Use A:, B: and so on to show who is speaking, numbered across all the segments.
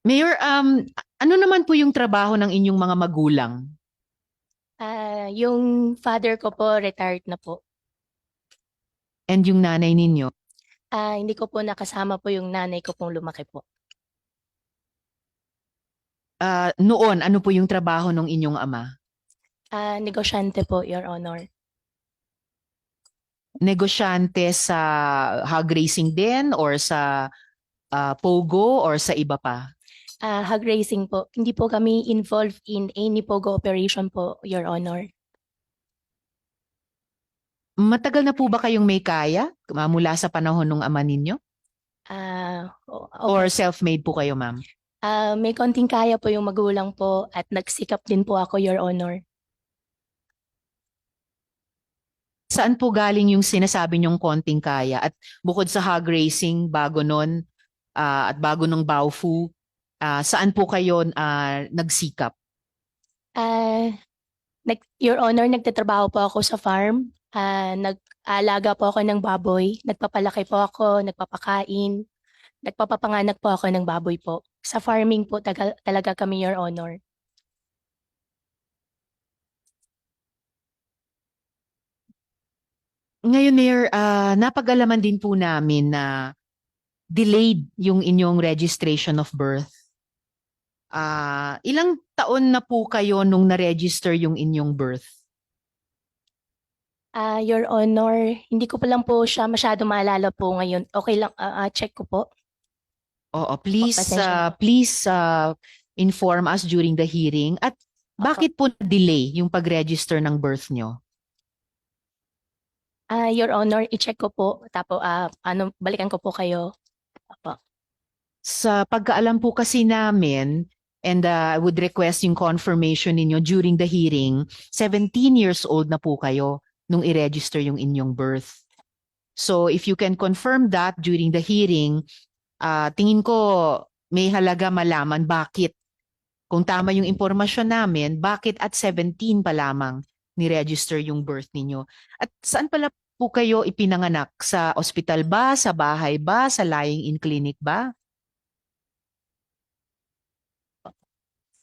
A: Mayor, ano naman po yung trabaho ng inyong mga magulang?
B: Yung father ko po retired na po.
A: And yung nanay ninyo?
B: Hindi ko po nakasama po yung nanay ko pong lumaki po.
A: Noon, ano po yung trabaho ng inyong ama?
B: Negosyante po, Your Honor.
A: Negosyante sa hog racing din or sa pogo or sa iba pa?
B: Hog racing po. Hindi po kami involved in any pogo operation po, Your Honor.
A: Matagal na po ba kayong may kaya mula sa panahon ng ama ninyo?
B: Opo.
A: Or self-made po kayo, ma'am?
B: May konting kaya po yung magulang po at nagsikap din po ako, Your Honor.
A: Saan po galing yung sinasabi niyong konting kaya? At bukod sa hog racing, bago nun, at bago ng Baofu, saan po kayo nagsikap?
B: Ah, Your Honor, nagtatrabaho po ako sa farm. Nag-aalaga po ako ng baboy. Nagpapalaki po ako, nagpapakain. Nagpapapanganak po ako ng baboy po. Sa farming po talaga kami, Your Honor.
A: Ngayon, Mayor, napag-alaman din po namin na delayed yung inyong registration of birth. Ilang taon na po kayo nung na-register yung inyong birth?
B: Your Honor, hindi ko pa lang po siya masyado maalala po ngayon. Okay lang, check ko po.
A: Oo,
B: Po,
A: please,
B: pasensya na po.
A: inform us during the hearing. At
B: Opo.
A: bakit po delay yung pag-register ng birth nyo?
B: Your Honor, i-check ko po. Tapos, balikan ko po kayo. Opo.
A: Sa pagkaalam po kasi namin, and I would request yung confirmation ninyo during the hearing, 17 years old na po kayo nung i-register yung inyong birth. So if you can confirm that during the hearing, tingin ko may halaga malaman bakit. Kung tama yung impormasyon namin, bakit at 17 pa lamang ni-register yung birth ninyo? At saan pala po kayo ipinanganak? Sa ospital ba? Sa bahay ba? Sa lying-in clinic ba?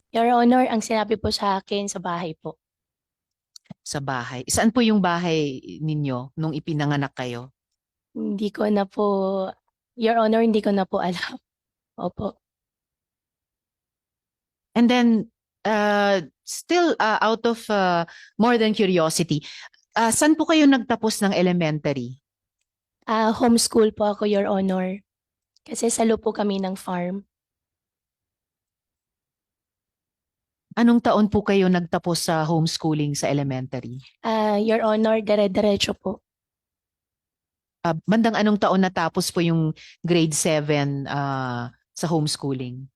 B: Your Honor, ang sinabi po sa akin sa bahay po.
A: Sa bahay. Saan po yung bahay ninyo nung ipinanganak kayo?
B: Hindi ko na po, Your Honor, hindi ko na po alam. Opo.
A: And then, still out of more than curiosity, saan po kayo nagtapos ng elementary?
B: Homeschool po ako, Your Honor. Kasi salo po kami ng farm.
A: Anong taon po kayo nagtapos sa homeschooling sa elementary?
B: Your Honor, dire-diretso po.
A: Bandang anong taon natapos po yung grade 7 sa homeschooling?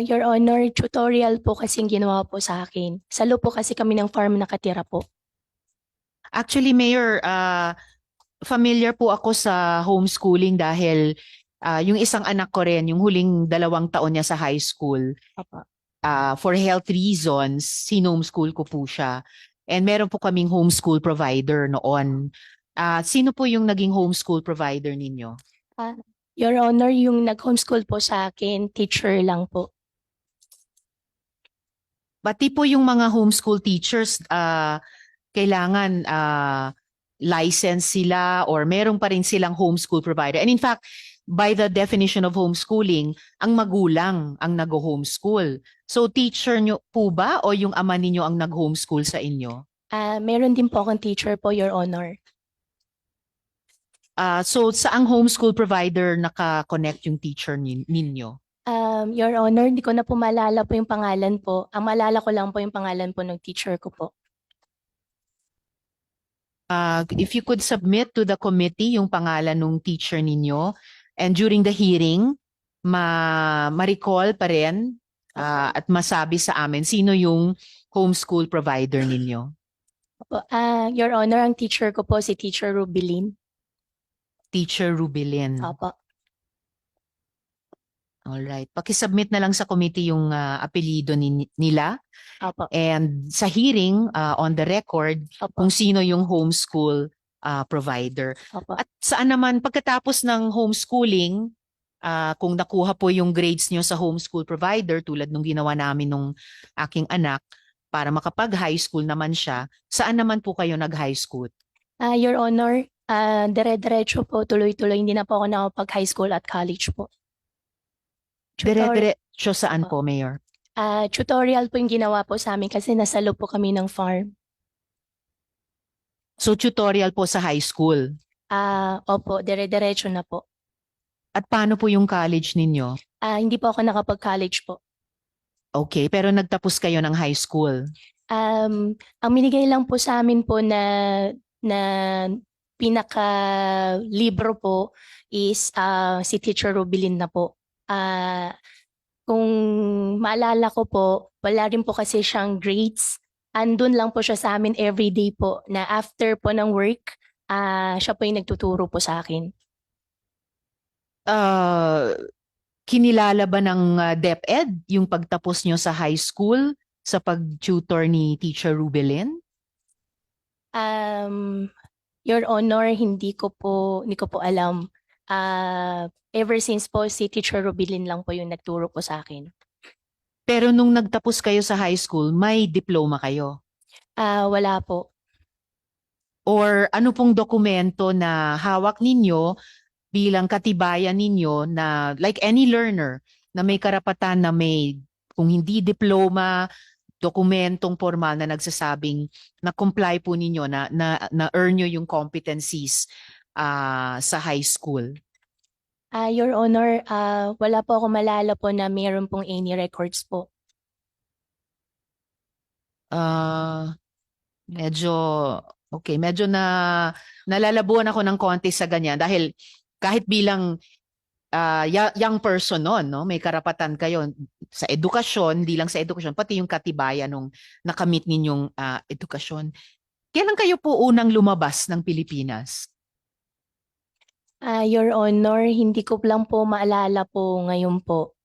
B: Your Honor, tutorial po kasing ginawa po sa akin. Salo po kasi kami ng farm nakatira po.
A: Actually, Mayor, familiar po ako sa homeschooling dahil yung isang anak ko rin, yung huling 2 taon niya sa high school,
B: Opo.
A: for health reasons, sinomeschool ko po siya. And meron po kaming homeschool provider noon. Sino po yung naging homeschool provider ninyo?
B: Ah, Your Honor, yung nag-homeschool po sa akin, teacher lang po.
A: Pati po yung mga homeschool teachers, kailangan license sila or meron pa rin silang homeschool provider. And in fact, by the definition of homeschooling, ang magulang ang nag-homeschool. So teacher nyo po ba o yung ama ninyo ang nag-homeschool sa inyo?
B: Meron din po akong teacher po, Your Honor.
A: So saang homeschool provider naka-connect yung teacher ninyo?
B: Your Honor, hindi ko na po maalala po yung pangalan po. Ang maalala ko lang po yung pangalan po ng teacher ko po.
A: If you could submit to the committee yung pangalan ng teacher ninyo and during the hearing, ma-recall pa rin at masabi sa amin sino yung homeschool provider ninyo.
B: Opo. Your Honor, ang teacher ko po si Teacher Rubilin.
A: Teacher Rubilin.
B: Opo.
A: Alright. Pakisubmit na lang sa committee yung apelido nila.
B: Opo.
A: And sa hearing, on the record,
B: Opo.
A: kung sino yung homeschool provider.
B: Opo.
A: At saan naman, pagkatapos ng homeschooling, Kung nakuha po yung grades nyo sa homeschool provider tulad nung ginawa namin nung aking anak para makapag-high school naman siya, saan naman po kayo nag-high school?
B: Your Honor, dire-diretso po, tuloy-tuloy. Hindi na po ako nakapag-high school at college po. Tutor,
A: Dire-diretso saan
B: Opo.
A: po, Mayor?
B: Tutorial po yung ginawa po sa amin kasi nasa loob po kami ng farm.
A: So tutorial po sa high school.
B: Opo, dire-diretso na po.
A: At paano po yung college ninyo?
B: Hindi po ako nakapag-college po.
A: Okay, pero nagtapos kayo ng high school.
B: Ang binigay lang po sa amin po na pinaka libro po is si Teacher Rubilin na po. Kung maalala ko po, wala rin po kasi siyang grades. Andun lang po siya sa amin everyday po na after po ng work, siya po yung nagtuturo po sa akin.
A: Uh, Kinilala ba ng DepEd yung pagtapos nyo sa high school sa pag-tutor ni Teacher Rubelin?
B: Um, Your Honor, hindi ko po alam. Ever since po si Teacher Rubilin lang po yung nagturo po sa akin.
A: Pero nung nagtapos kayo sa high school, may diploma kayo?
B: Wala po.
A: Or ano pong dokumento na hawak ninyo bilang katibayan ninyo na like any learner na may karapatan na may kung hindi diploma, dokumentong formal na nagsasabing na comply po ninyo na earn nyo yung competencies sa high school?
B: Your Honor, wala po ako malala po na mayroon pong any records po.
A: Ah, medyo okay, medyo nalalabuan ako ng konti sa ganyan dahil kahit bilang young person noon, no, may karapatan kayo sa edukasyon, hindi lang sa edukasyon, pati yung katibayan nung nakamit ninyong edukasyon. Kailan kayo po unang lumabas ng Pilipinas?
B: Your Honor, hindi ko lang po maalala po ngayon po.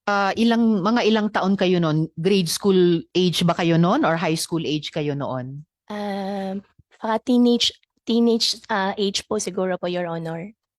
A: Mga ilang taon kayo noon? Grade school age ba kayo noon or high school age kayo noon?
B: Baka teenage age po siguro po, Your Honor.